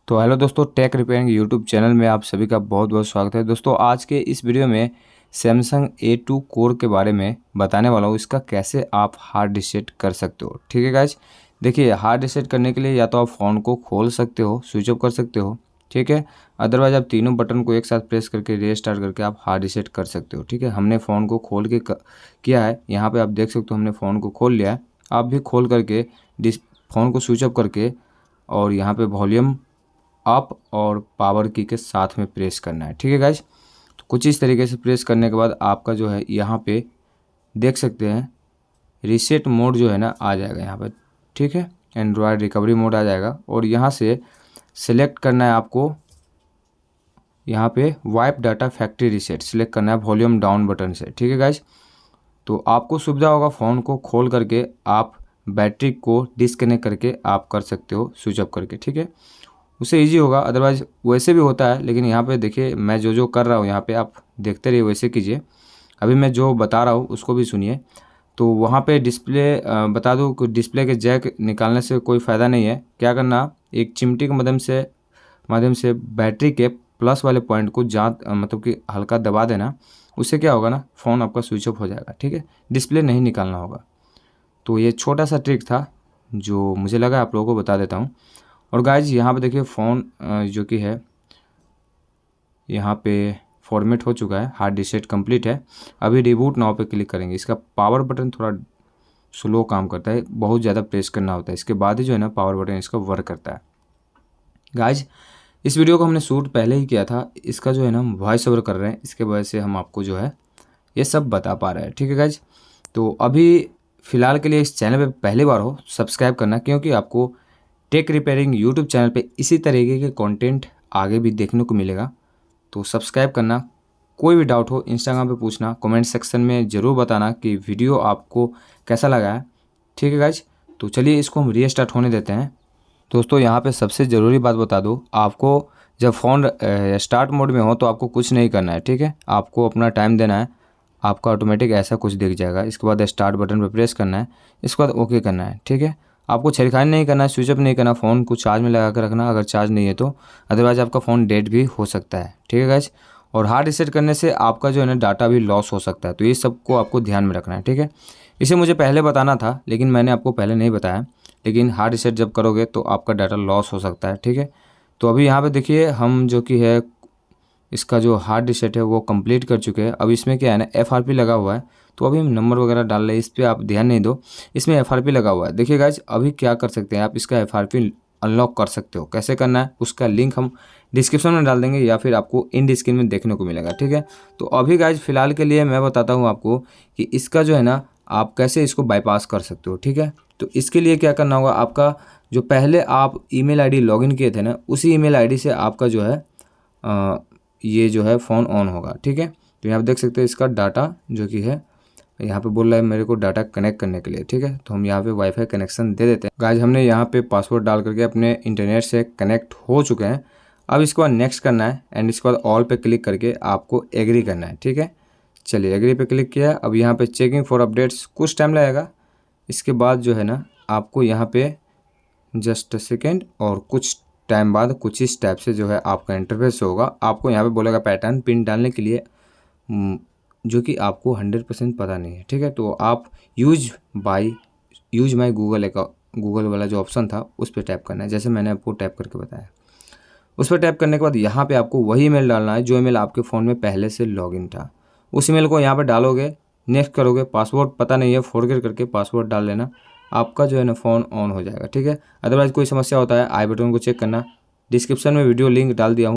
तो हेलो दोस्तों, take repairing YouTube channel में आप सभी का बहुत बहुत स्वागत है। दोस्तों आज के इस वीडियो में सैमसंग A2 कोर के बारे में बताने वाला हूँ, इसका कैसे आप हार्ड रीसेट कर सकते हो। ठीक है गाइज, देखिए हार्ड रीसेट करने के लिए या तो आप फ़ोन को खोल सकते हो, स्विच ऑफ कर सकते हो, ठीक है। अदरवाइज आप तीनों बटन को एक साथ प्रेस करके रीस्टार्ट करके आप हार्ड रीसेट कर सकते हो। ठीक है, हमने फ़ोन को खोल के किया है। यहाँ पर आप देख सकते हो हमने फ़ोन को खोल लिया है। आप भी खोल करके फ़ोन को स्विच ऑफ करके और यहाँ पे वॉल्यूम अप और पावर की के साथ में प्रेस करना है। ठीक है गाइज, तो कुछ इस तरीके से प्रेस करने के बाद आपका जो है यहाँ पे देख सकते हैं रीसेट मोड जो है ना आ जाएगा यहाँ पर। ठीक है, एंड्रॉयड रिकवरी मोड आ जाएगा और यहाँ से सिलेक्ट करना है आपको, यहाँ पे wipe data factory reset select करना है वॉल्यूम डाउन बटन से। ठीक है गाइज, तो आपको सुविधा होगा फ़ोन को खोल करके आप बैटरी को डिस्कनेक्ट करके आप कर सकते हो स्विच ऑफ करके। ठीक है, उससे इजी होगा। अदरवाइज वैसे भी होता है, लेकिन यहाँ पे देखिए मैं जो कर रहा हूँ यहाँ पे आप देखते रहिए, वैसे कीजिए। अभी मैं जो बता रहा हूँ उसको भी सुनिए। तो वहाँ पे डिस्प्ले बता दूँ कि डिस्प्ले के जैक निकालने से कोई फ़ायदा नहीं है। क्या करना, एक चिमटी के माध्यम से बैटरी के प्लस वाले पॉइंट को मतलब कि हल्का दबा देना। उससे क्या होगा ना, फ़ोन आपका स्विच ऑफ हो जाएगा। ठीक है, डिस्प्ले नहीं निकालना होगा। तो ये छोटा सा ट्रिक था जो मुझे लगा आप लोगों को बता देता हूँ। और गाइज यहाँ पे देखिए फ़ोन जो कि है यहाँ पे फॉर्मेट हो चुका है, हार्ड रीसेट कंप्लीट है। अभी रिबूट नाउ पे क्लिक करेंगे। इसका पावर बटन थोड़ा स्लो काम करता है, बहुत ज़्यादा प्रेस करना होता है, इसके बाद ही जो है ना पावर बटन इसका वर्क करता है। गाइज इस वीडियो को हमने शूट पहले ही किया था, इसका जो है ना हम वॉइस ओवर कर रहे हैं, इसके वजह से हम आपको जो है ये सब बता पा रहे हैं। ठीक है गाइज, तो अभी फ़िलहाल के लिए इस चैनल पे पहली बार हो सब्सक्राइब करना, क्योंकि आपको टेक रिपेयरिंग यूट्यूब चैनल पे इसी तरीके के कंटेंट आगे भी देखने को मिलेगा। तो सब्सक्राइब करना। कोई भी डाउट हो इंस्टाग्राम पे पूछना, कमेंट सेक्शन में ज़रूर बताना कि वीडियो आपको कैसा लगा है। ठीक है गाइज, तो चलिए इसको हम रीस्टार्ट होने देते हैं। दोस्तों यहाँ पे सबसे ज़रूरी बात बता दूँ आपको, जब फ़ोन स्टार्ट मोड में हो तो आपको कुछ नहीं करना है। ठीक है, आपको अपना टाइम देना है, आपका ऑटोमेटिक ऐसा कुछ दिख जाएगा। इसके बाद स्टार्ट बटन पर प्रेस करना है, इसके बाद ओके करना है। ठीक है, आपको छेड़खानी नहीं करना है, स्विच ऑफ नहीं करना, फ़ोन को चार्ज में लगा कर रखना अगर चार्ज नहीं है तो, अदरवाइज आपका फ़ोन डेड भी हो सकता है। ठीक है गाइज, और हार्ड रीसेट करने से आपका जो है ना डाटा भी लॉस हो सकता है, तो ये सबको आपको ध्यान में रखना है। ठीक है, इसे मुझे पहले बताना था लेकिन मैंने आपको पहले नहीं बताया, लेकिन हार्ड रीसेट जब करोगे तो आपका डाटा लॉस हो सकता है। ठीक है, तो अभी यहाँ पर देखिए हम जो कि है इसका जो हार्ड रीसेट है वो कंप्लीट कर चुके हैं। अब इसमें क्या है ना FRP लगा हुआ है, तो अभी हम नंबर वगैरह डाल रहे हैं, इस पर आप ध्यान नहीं दो, इसमें FRP लगा हुआ है। देखिए गाइज अभी क्या कर सकते हैं आप, इसका FRP अनलॉक कर सकते हो। कैसे करना है उसका लिंक हम डिस्क्रिप्शन में डाल देंगे या फिर आपको इन स्क्रीन में देखने को मिलेगा। ठीक है, तो अभी गाइज फिलहाल के लिए मैं बताता हूँ आपको कि इसका जो है ना आप कैसे इसको बाईपास कर सकते हो। ठीक है, तो इसके लिए क्या करना होगा, आपका जो पहले आप ईमेल आईडी लॉगिन किए थे ना, उसी ईमेल आईडी से आपका जो है ये जो है फ़ोन ऑन होगा। ठीक है, तो यहाँ पे देख सकते हैं इसका डाटा जो कि है यहाँ पे बोल रहा है मेरे को डाटा कनेक्ट करने के लिए। ठीक है, तो हम यहाँ पे वाईफाई कनेक्शन दे देते हैं। गाइज हमने यहाँ पे पासवर्ड डाल करके अपने इंटरनेट से कनेक्ट हो चुके हैं। अब इसके बाद नेक्स्ट करना है एंड इसके बाद ऑल पे क्लिक करके आपको एग्री करना है। ठीक है, चलिए एग्री पे क्लिक किया। अब यहाँ पे चेकिंग फॉर अपडेट्स कुछ टाइम लगेगा। इसके बाद जो है ना आपको यहाँ पे जस्ट सेकेंड और कुछ टाइम बाद कुछ इस टाइप से जो है आपका इंटरफेस होगा। आपको यहाँ पे बोलेगा पैटर्न पिन डालने के लिए, जो कि आपको 100% पता नहीं है। ठीक है, तो आप यूज माई गूगल वाला जो ऑप्शन था उस पर टैप करना है, जैसे मैंने आपको टैप करके बताया। उस पर टैप करने के बाद यहाँ पे आपको वही ईमेल डालना है जो ईमेल आपके फ़ोन में पहले से लॉगिन था। उस ईमेल को यहाँ पे डालोगे, नेक्स्ट करोगे, पासवर्ड पता नहीं है फॉरगेट करके पासवर्ड डाल लेना, आपका जो है ना फ़ोन ऑन हो जाएगा। ठीक है, अदरवाइज़ कोई समस्या होता है आई बटन को चेक करना, डिस्क्रिप्शन में वीडियो लिंक डाल दिया हूँ।